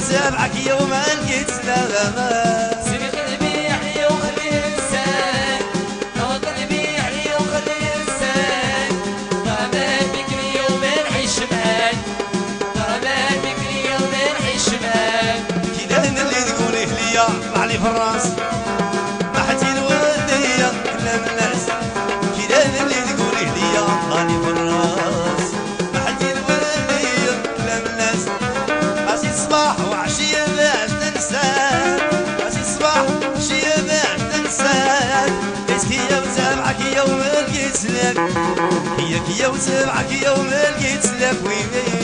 وتابعك يوم لقيت سلامة سيدي قلبي يحيى وخلي لسان قلبي يحيى وخلي لسان غابات بك اليوم نعيش معاك غابات بك اليوم نعيش معاك كي انا اللي تقوليه ليا طلع لي في الراس ما حتي الودية كلام الناس كي انا اللي تقوليه ليا طلع لي في الراس ما حتي الودية كلام الناس ماشي صباح وعشية باش تنساك ماشي صباح وعشية باش تنساك كيا وتابعك يوم لقيت لك هي كيا وتابعك يوم لقيت لك ويلي